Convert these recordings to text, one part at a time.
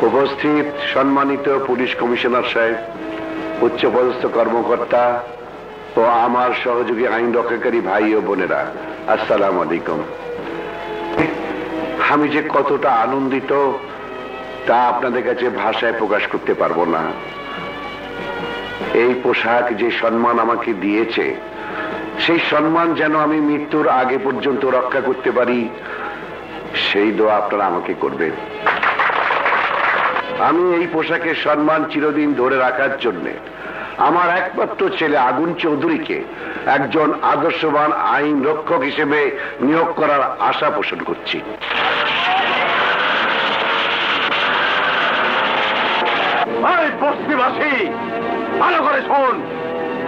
উপস্থিত সম্মানিত police commissioner সাহেব, উচ্চপদস্থ কর্মকর্তা ও আমার সহযোগী আইন রক্ষাকারী ভাই ও বোনেরা, আসসালামু আলাইকুম। আমি যে কতটা আনন্দিত তা আপনাদের কাছে ভাষায় প্রকাশ করতে পারবো না। এই পোশাক যে সম্মান আমাকে দিয়েছে, সেই সম্মান যেন আমি মৃত্যুর আগে পর্যন্ত রক্ষা করতে পারি, সেই দোয়া আপনারা আমাকে করবেন। আমি এই পোশাকের সম্মান চিরদিন ধরে রাখার জন্য আমার একমাত্র ছেলে আগুন চৌধুরীকে একজন আদর্শবান আইন রক্ষক হিসেবে নিয়োগ করার আশা পোষণ করছি। বস্তিবাসী, ভালো করে শোন,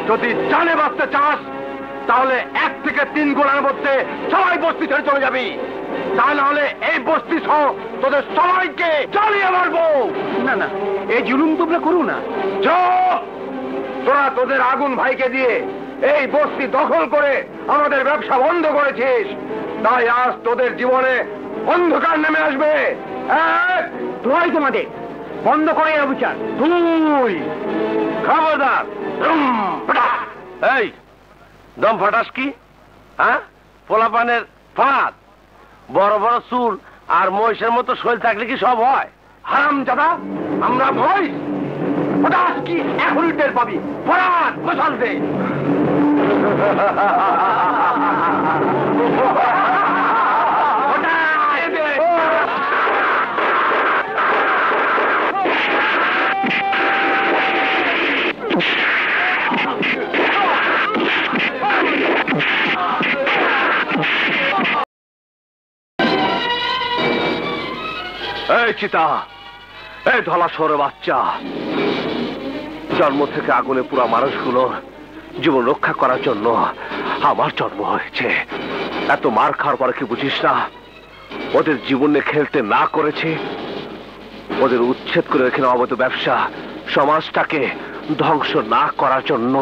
যদি জানে বাঁচতে চাস তাহলে 1 থেকে 3 গোলার মধ্যে সবাই বস্তি ছেড়ে চলে যাবি, তা নাহলে এই বস্তি সহ তোদের সবাইকে জ্বালিয়ে মারবো। না না, এই জুলুম তোমরা করো না। তোরা তোদের আগুন ভাইকে দিয়ে এই বস্তি দখল করে আমাদের ব্যবসা বন্ধ করেছিস, তাই আজ তোদের জীবনে অন্ধকার নেমে আসবে। তোরাই তোমাদের বন্ধ করে অভিযান। তুই খবরদার। এই দম ফাটাস কি? হ্যাঁ, পোলাপানের ফাঁদ, বড় বড় চুল আর মহিষের মতো শরীর থাকলে কি সব হয়? হারামজাদা, আমরা মহিষ। ফাটাস কি এখনই টের পাবি। ফরাদ মশাল দে। এই চিতা, এই ধলা শহরে বাচ্চা, জন্ম থেকে আগুনে পুরা মানুষগুলোর জীবন রক্ষা করার জন্য আমার জন্ম হয়েছে। এত মার খাওয়ার পরে কি বুঝিস না? ওদের জীবনে খেলতে না করেছে, ওদের উচ্ছেদ করে রেখে অবৈধ ব্যবসা সমাজটাকে ধ্বংস না করার জন্য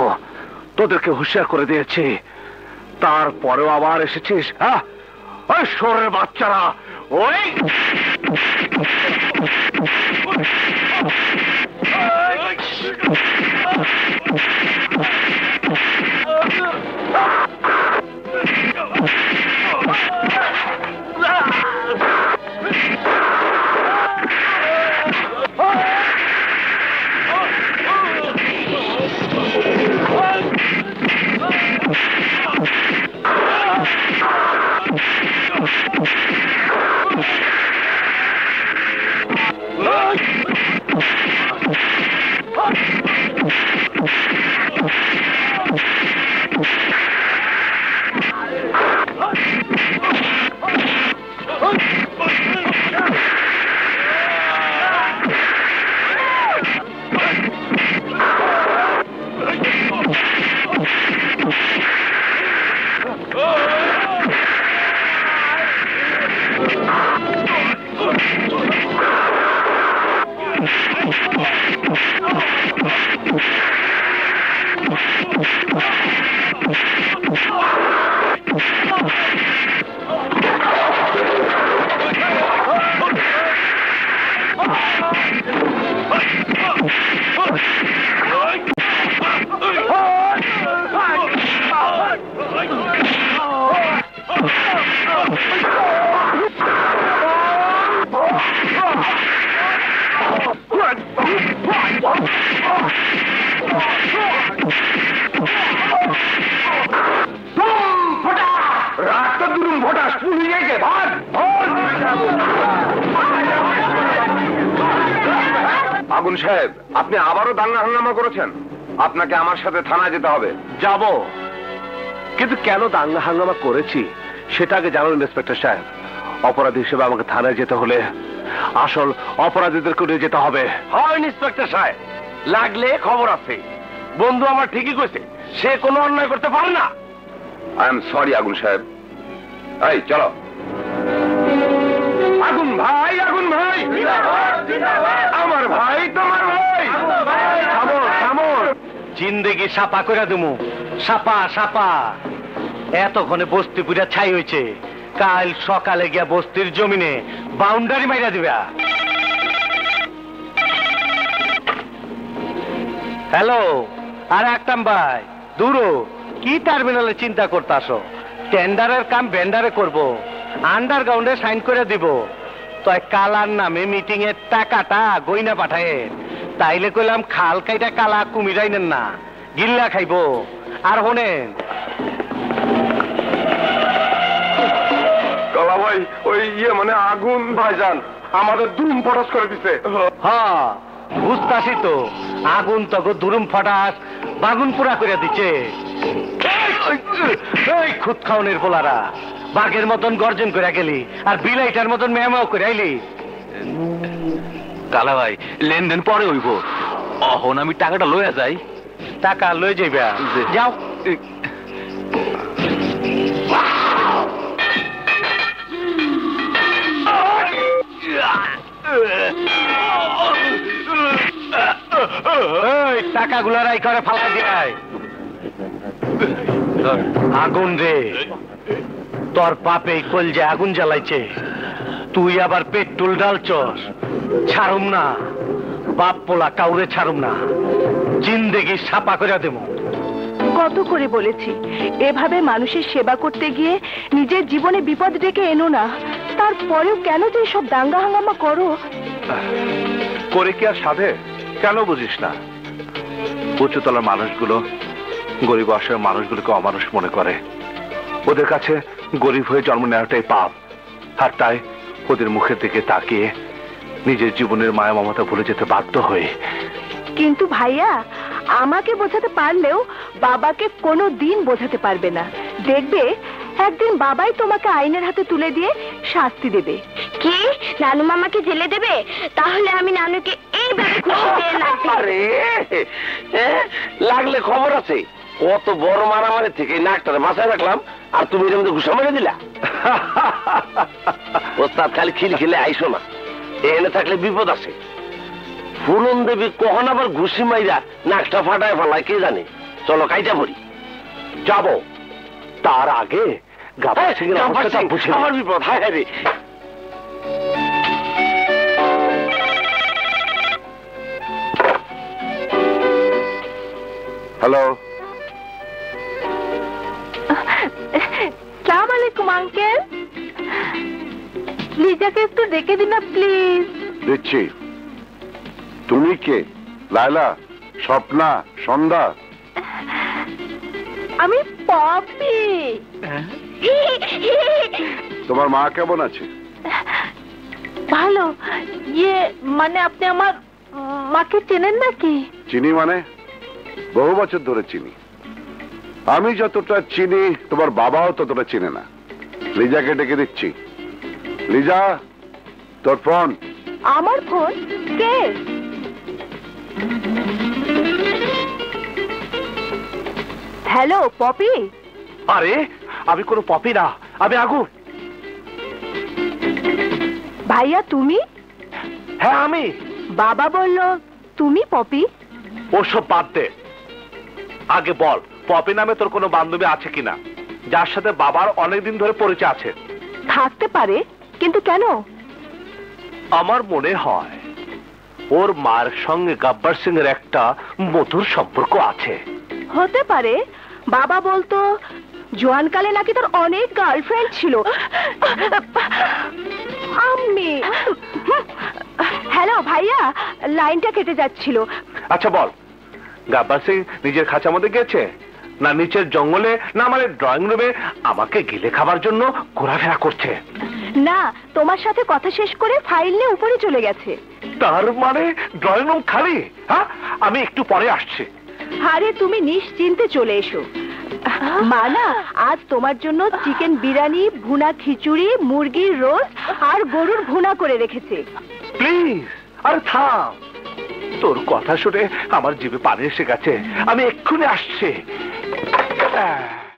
তোদেরকে হুঁশিয়ার করে দিয়েছে। তারপরেও আবার এসেছিস। হ্যাঁ, ওই শহরের বাচ্চারা, ওই আগুন সাহেব, আপনি আবারও দাঙ্গা হাঙ্গামা করেছেন। আপনাকে আমার সাথে থানায় যেতে হবে। যাব, কিন্তু কেন দাঙ্গা হাঙ্গামা করেছি সেটা আগে জানুন ইন্সপেক্টর সাহেব। অপরাধী হিসেবে আমাকে থানায় যেতে হলে আসল অপরাধীদেরকে নিয়ে যেতে হবে। হয় ইন্সপেক্টর সাহেব, লাগলে খবর আছে। বন্ধু আমার ঠিকই কইছে, সে কোনো অন্যায় করতে পারে না। আই এম সরি আগুন সাহেব। এই চলো। আগুন ভাই, আগুন ভাই, আমার ভাই, তোমার ভাই। থামো থামো, জিন্দেগি সাপা করে দেবো। সাপা সাপা, এতক্ষণে বস্তি পুরা ছাই হয়েছে, কাল সকালে গিয়া বস্তির জমিনে বাউন্ডারি মাইরা দিবা। হ্যালো, আর একদম ভাই দূরো কি টার্মিনালে চিন্তা করতাছো? টেন্ডারের কাম ভেন্ডারে করব, আন্ডারগ্রাউন্ডে সাইন করে দিব। তাই কালার নামে মিটিং এর টাকাটা গইনা পাঠায়, তাইলে কইলাম খাল কাইটা কালা কুমিরাইনেন না, গিল্লা খাইবো। আর হোনেন কালা ভাই, ওই মানে আগুন ভাইজান আমাদের দুম পটাস করে দিছে। হ্যাঁ বুঝতাছি তো, আগুন তখন দুরুম ফটাস বাগুন পুরা করে দিচ্ছে। এই খুদ খাওনের পোলারা বাঘের মতন গর্জন করে গেলি আর বিলাইটার মতন মেমাও করে আইলি। কালা ভাই লেনদেন পরে হইব, অহন আমি টাকাটা লইয়া যাই। টাকা লই যাইবা, যাও। টাকাগুলো রাই করে ফালা দিয়ে আগুন রে, তোর পাপে কলজে আগুন জ্বালাইছে, তুই আবার পেট্রোল ডালছস। ছাড়ুম না বাপ পোলা, কাউরে ছাড়ুম না, জিন্দেগি ছাপা করে দেব। কত করে বলেছি এভাবে মানুষের সেবা করতে গিয়ে নিজের জীবনে বিপদ ডেকে এনো না, তারপরেও কেন যে সব দাঙ্গা হাঙ্গামা করো? করে কি আর সাধে? কেন বুঝিস না? উচ্চতলার মানুষগুলো গরিব অসহায় মানুষগুলোকে অমানুষ মনে করে, ওদের কাছে গরিব হয়ে জন্ম নেওয়াটাই পাপ। আর তাই ওদের মুখের দিকে তাকিয়ে নিজের জীবনের মায়া মমতা ভুলে যেতে বাধ্য হয়ে। কিন্তু ভাইয়া, আমাকে বোঝাতে পারলেও বাবাকে কোনো দিন বোঝাতে পারবে না। দেখবে একদিন বাবাই তোমাকে আইনের হাতে তুলে দিয়ে শাস্তি দেবে। কি নানু মামাকে জেলে দেবে? তাহলে আমি নানুকে এইভাবে খুশি দিয়ে নাচবো। আরে লাগলে খবর আছে, কত বড় মারামারি থেকে নাকটারে বাঁচায় রাখলাম, আর তুমি এর মধ্যে ঘুষা মেরে দিলা। ওস্তাদ খালি খিলখিলে আইসো না, এনে থাকলে বিপদ আছে। ফুলন দেবী কখন আবার ঘুষি মাইরা নাকটা ফাটায় ফেলায় কে জানে। চলো কাইটা পড়ি। যাবো, তার আগে গাব্বার সিংয়ের অবস্থাটা বুঝে আমার বিপদ। হায় হায় রে। হ্যালো, সালাম আলাইকুম আঙ্কেল, লিজাকে একটু ডেকে দিন না প্লিজ। দিচ্ছি। তুমি কে? লায়লা, স্বপ্না, সন্ধ্যা? আমি পপি। তোমার মা কেমন আছে? ভালো। ইয়ে মানে আপনি আমার মাকে চেনেন নাকি? চিনি মানে? বহু বছর ধরে চিনি। আমি যতটা চিনি তোমার বাবাও ততটা চিনে না। লিজাকে ডেকে দিচ্ছি। লিজা, তোর ফোন। আমার ফোন? কে? Hello poppy. আরে আমি কোনো পপি না, আমি আগুন। ভাইয়া তুমি? হ্যাঁ আমি। বাবা বলল তুমি পপি। ওসব বাদ দে, আগে বল পপি নামে তোর কোনো বান্ধবী আছে কিনা, যার সাথে বাবার অনেকদিন ধরে পরিচয় আছে? থাকতে পারে, কিন্তু কেন? আমার মনে হয় ওর মার সঙ্গে গব্বর সিং এর একটা মধুর সম্পর্ক আছে। হতে পারে। বাবা বলতো জোয়ানকালে নাকি তোর অনেক গার্লফ্রেন্ড ছিল। আমি হ্যালো ভাইয়া, লাইনটা কেটে যাচ্ছিল। আচ্ছা বল, গব্বর সিং নিজের খাঁচার মধ্যে গেছে, না নিচের জঙ্গলে, না আমাদের ড্রয়িং রুমে আমাকে গিলে খাবার জন্য ঘোরাফেরা করছে? না, তোমার সাথে কথা শেষ করে ফাইল নিয়ে উপরে চলে গেছে। তার মানে ড্রয়িং রুম খালি? হ্যাঁ, আমি একটু পরে আসছি। আরে তুমি নিশ্চিন্তে চলে এসো। মানা আজ তোমার জন্য চিকেন বিরিয়ানি, ভুনা খিচুড়ি, মুরগির রোস্ট আর গরুর ভুনা করে রেখেছে। প্লিজ, আরে থাম, তোর কথা শুনে আমার জিভে পানি এসে গেছে, আমি এক্ষুনি আসছি।